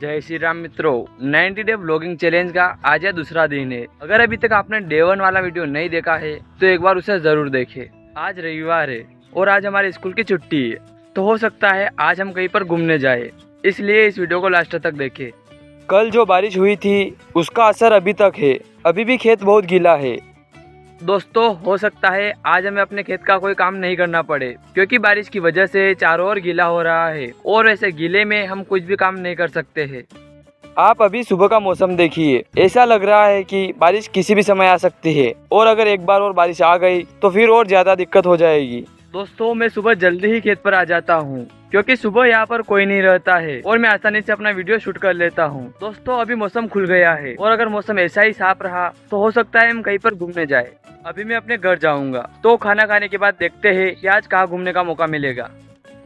जय श्री राम मित्रों। 90 day vlogging challenge का आज यह दूसरा दिन है। अगर अभी तक आपने डे 1 वाला वीडियो नहीं देखा है तो एक बार उसे जरूर देखें। आज रविवार है और आज हमारे स्कूल की छुट्टी है, तो हो सकता है आज हम कहीं पर घूमने जाए, इसलिए इस वीडियो को लास्ट तक देखें। कल जो बारिश हुई थी उसका असर अभी तक है, अभी भी खेत बहुत गीला है। दोस्तों, हो सकता है आज हमें अपने खेत का कोई काम नहीं करना पड़े, क्योंकि बारिश की वजह से चारों ओर गीला हो रहा है और वैसे गीले में हम कुछ भी काम नहीं कर सकते हैं। आप अभी सुबह का मौसम देखिए, ऐसा लग रहा है कि बारिश किसी भी समय आ सकती है और अगर एक बार और बारिश आ गई तो फिर और ज्यादा दिक्कत हो जाएगी। दोस्तों, मैं सुबह जल्दी ही खेत पर आ जाता हूँ, क्योंकि सुबह यहाँ पर कोई नहीं रहता है और मैं आसानी से अपना वीडियो शूट कर लेता हूँ। दोस्तों, अभी मौसम खुल गया है और अगर मौसम ऐसा ही साफ रहा तो हो सकता है हम कहीं पर घूमने जाए। अभी मैं अपने घर जाऊंगा, तो खाना खाने के बाद देखते हैं कि आज कहाँ घूमने का मौका मिलेगा।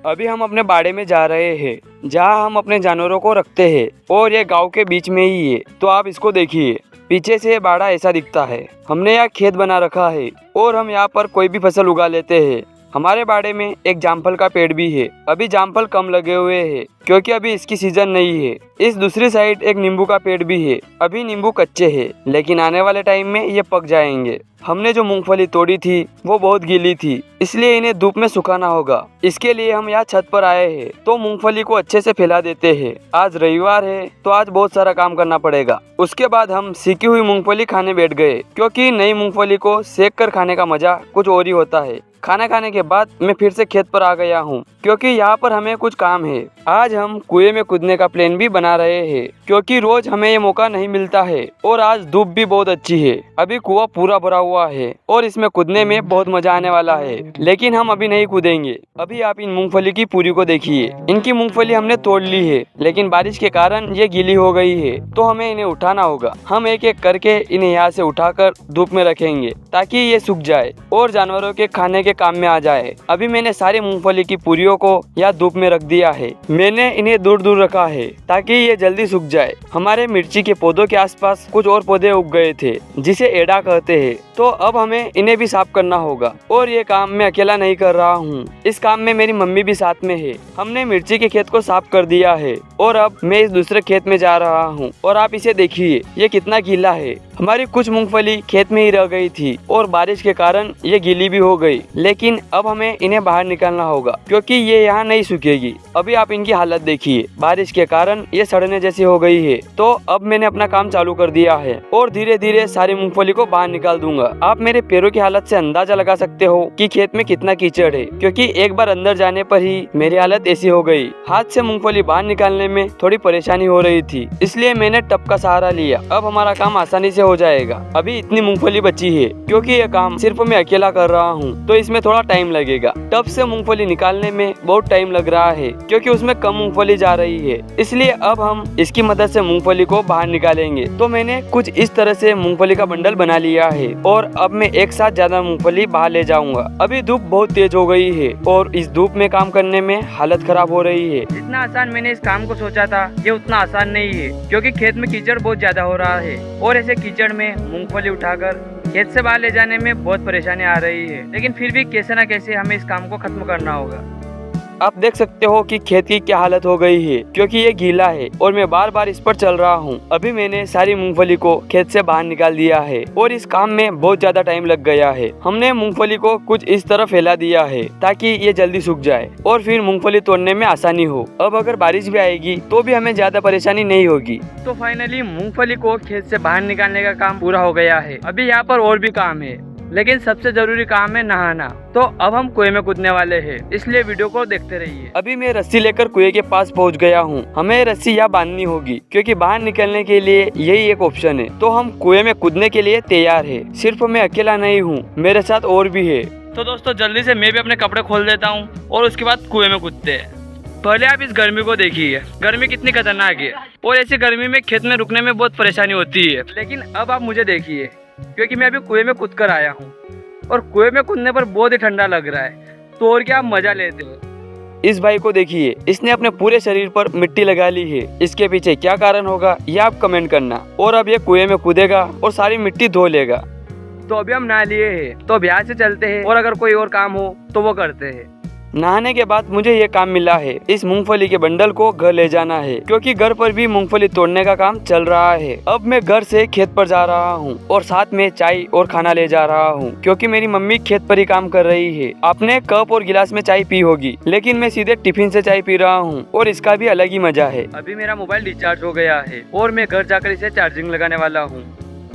अभी हम अपने बाड़े में जा रहे हैं, जहाँ हम अपने जानवरों को रखते हैं और ये गाँव के बीच में ही है। तो आप इसको देखिए, पीछे से बाड़ा ऐसा दिखता है। हमने यहाँ खेत बना रखा है और हम यहाँ पर कोई भी फसल उगा लेते हैं। हमारे बाड़े में एक जामफल का पेड़ भी है। अभी जामफल कम लगे हुए हैं क्योंकि अभी इसकी सीजन नहीं है। इस दूसरी साइड एक नींबू का पेड़ भी है। अभी नींबू कच्चे हैं, लेकिन आने वाले टाइम में ये पक जाएंगे। हमने जो मूंगफली तोड़ी थी वो बहुत गीली थी, इसलिए इन्हें धूप में सुखाना होगा। इसके लिए हम यहाँ छत पर आए हैं, तो मूंगफली को अच्छे से फैला देते हैं। आज रविवार है तो आज बहुत सारा काम करना पड़ेगा। उसके बाद हम सीखी हुई मूंगफली खाने बैठ गए, क्योंकि नई मूंगफली को सेक कर खाने का मजा कुछ और ही होता है। खाना खाने के बाद मैं फिर से खेत पर आ गया हूँ, क्योंकि यहाँ पर हमें कुछ काम है। आज हम कुएं में कूदने का प्लान भी बना रहे हैं, क्योंकि रोज हमें ये मौका नहीं मिलता है और आज धूप भी बहुत अच्छी है। अभी कुआं पूरा भरा हुआ है और इसमें कूदने में बहुत मजा आने वाला है, लेकिन हम अभी नहीं कूदेंगे। अभी आप इन मूंगफली की पूरी को देखिए। इनकी मूंगफली हमने तोड़ ली है, लेकिन बारिश के कारण ये गीली हो गई है, तो हमें इन्हें उठाना होगा। हम एक एक करके इन्हें यहाँ से उठाकर धूप में रखेंगे ताकि ये सूख जाए और जानवरों के खाने के काम में आ जाए। अभी मैंने सारे मूंगफली की पूरियों को यहाँ धूप में रख दिया है। मैंने इन्हें दूर दूर रखा है ताकि ये जल्दी सूख जाए। हमारे मिर्ची के पौधों के आसपास कुछ और पौधे उग गए थे, जिसे एड़ा कहते हैं। तो अब हमें इन्हें भी साफ करना होगा और ये काम मैं अकेला नहीं कर रहा हूँ, इस काम में मेरी मम्मी भी साथ में है। हमने मिर्ची के खेत को साफ कर दिया है और अब मैं इस दूसरे खेत में जा रहा हूँ और आप इसे देखिए, ये कितना गीला है। हमारी कुछ मूंगफली खेत में ही रह गई थी और बारिश के कारण ये गीली भी हो गई, लेकिन अब हमें इन्हें बाहर निकालना होगा, क्योंकि ये यहाँ नहीं सूखेगी। अभी आप इनकी हालत देखिए, बारिश के कारण ये सड़ने जैसी हो गई है। तो अब मैंने अपना काम चालू कर दिया है और धीरे धीरे सारी मूंगफली को बाहर निकाल दूंगा। आप मेरे पैरों की हालत से अंदाजा लगा सकते हो कि खेत में कितना कीचड़ है, क्योंकि एक बार अंदर जाने पर ही मेरी हालत ऐसी हो गई। हाथ से मूंगफली बाहर निकालने में थोड़ी परेशानी हो रही थी, इसलिए मैंने टब का सहारा लिया। अब हमारा काम आसानी से हो जाएगा। अभी इतनी मूंगफली बची है, क्योंकि यह काम सिर्फ मैं अकेला कर रहा हूँ, तो इसमें थोड़ा टाइम लगेगा। टब से मूंगफली निकालने में बहुत टाइम लग रहा है, क्योंकि उसमें कम मूंगफली जा रही है, इसलिए अब हम इसकी मदद से मूंगफली को बाहर निकालेंगे। तो मैंने कुछ इस तरह से मूंगफली का बंडल बना लिया है और अब मैं एक साथ ज्यादा मूंगफली बाहर ले जाऊंगा। अभी धूप बहुत तेज हो गई है और इस धूप में काम करने में हालत खराब हो रही है। जितना आसान मैंने इस काम को सोचा था, ये उतना आसान नहीं है, क्योंकि खेत में कीचड़ बहुत ज्यादा हो रहा है और ऐसे कीचड़ में मूंगफली उठाकर खेत से बाहर ले जाने में बहुत परेशानी आ रही है। लेकिन फिर भी कैसे न कैसे हमें इस काम को खत्म करना होगा। आप देख सकते हो कि खेत की क्या हालत हो गई है, क्योंकि ये गीला है और मैं बार बार इस पर चल रहा हूँ। अभी मैंने सारी मूंगफली को खेत से बाहर निकाल दिया है और इस काम में बहुत ज्यादा टाइम लग गया है। हमने मूंगफली को कुछ इस तरह फैला दिया है ताकि ये जल्दी सूख जाए और फिर मूंगफली तोड़ने में आसानी हो। अब अगर बारिश भी आएगी तो भी हमें ज्यादा परेशानी नहीं होगी। तो फाइनली मूंगफली को खेत से बाहर निकालने का काम पूरा हो गया है। अभी यहाँ पर और भी काम है, लेकिन सबसे जरूरी काम है नहाना। तो अब हम कुएं में कूदने वाले हैं, इसलिए वीडियो को देखते रहिए। अभी मैं रस्सी लेकर कुएं के पास पहुंच गया हूं। हमें रस्सी यहाँ बांधनी होगी, क्योंकि बाहर निकलने के लिए यही एक ऑप्शन है। तो हम कुएं में कूदने के लिए तैयार है। सिर्फ मैं अकेला नहीं हूँ, मेरे साथ और भी है। तो दोस्तों, जल्दी से मैं भी अपने कपड़े खोल देता हूँ और उसके बाद कुएं में कूदते हैं। पहले आप इस गर्मी को देखिए, गर्मी कितनी खतरनाक है और ऐसी गर्मी में खेत में रुकने में बहुत परेशानी होती है। लेकिन अब आप मुझे देखिए, क्योंकि मैं अभी कुएं में कूद कर आया हूँ और कुएं में कूदने पर बहुत ही ठंडा लग रहा है। तो और क्या आप मजा लेते हो। इस भाई को देखिए, इसने अपने पूरे शरीर पर मिट्टी लगा ली है। इसके पीछे क्या कारण होगा ये आप कमेंट करना। और अब ये कुएं में कूदेगा और सारी मिट्टी धो लेगा। तो अभी हम नहा लिए हैं, तो अब यहाँ से चलते हैं और अगर कोई और काम हो तो वो करते हैं। नहाने के बाद मुझे ये काम मिला है, इस मूंगफली के बंडल को घर ले जाना है, क्योंकि घर पर भी मूंगफली तोड़ने का काम चल रहा है। अब मैं घर से खेत पर जा रहा हूँ और साथ में चाय और खाना ले जा रहा हूँ, क्योंकि मेरी मम्मी खेत पर ही काम कर रही है। आपने कप और गिलास में चाय पी होगी, लेकिन मैं सीधे टिफिन से चाय पी रहा हूँ और इसका भी अलग ही मजा है। अभी मेरा मोबाइल डिस्चार्ज हो गया है और मैं घर जाकर इसे चार्जिंग लगाने वाला हूँ।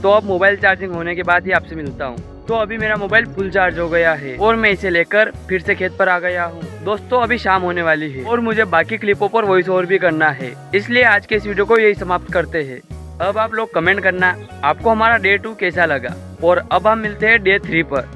तो अब मोबाइल चार्जिंग होने के बाद ही आपसे मिलता हूँ। तो अभी मेरा मोबाइल फुल चार्ज हो गया है और मैं इसे लेकर फिर से खेत पर आ गया हूँ। दोस्तों अभी शाम होने वाली है और मुझे बाकी क्लिपों पर वॉइस ओवर भी करना है, इसलिए आज के इस वीडियो को यही समाप्त करते हैं। अब आप लोग कमेंट करना आपको हमारा डे 2 कैसा लगा और अब हम मिलते हैं डे 3 पर।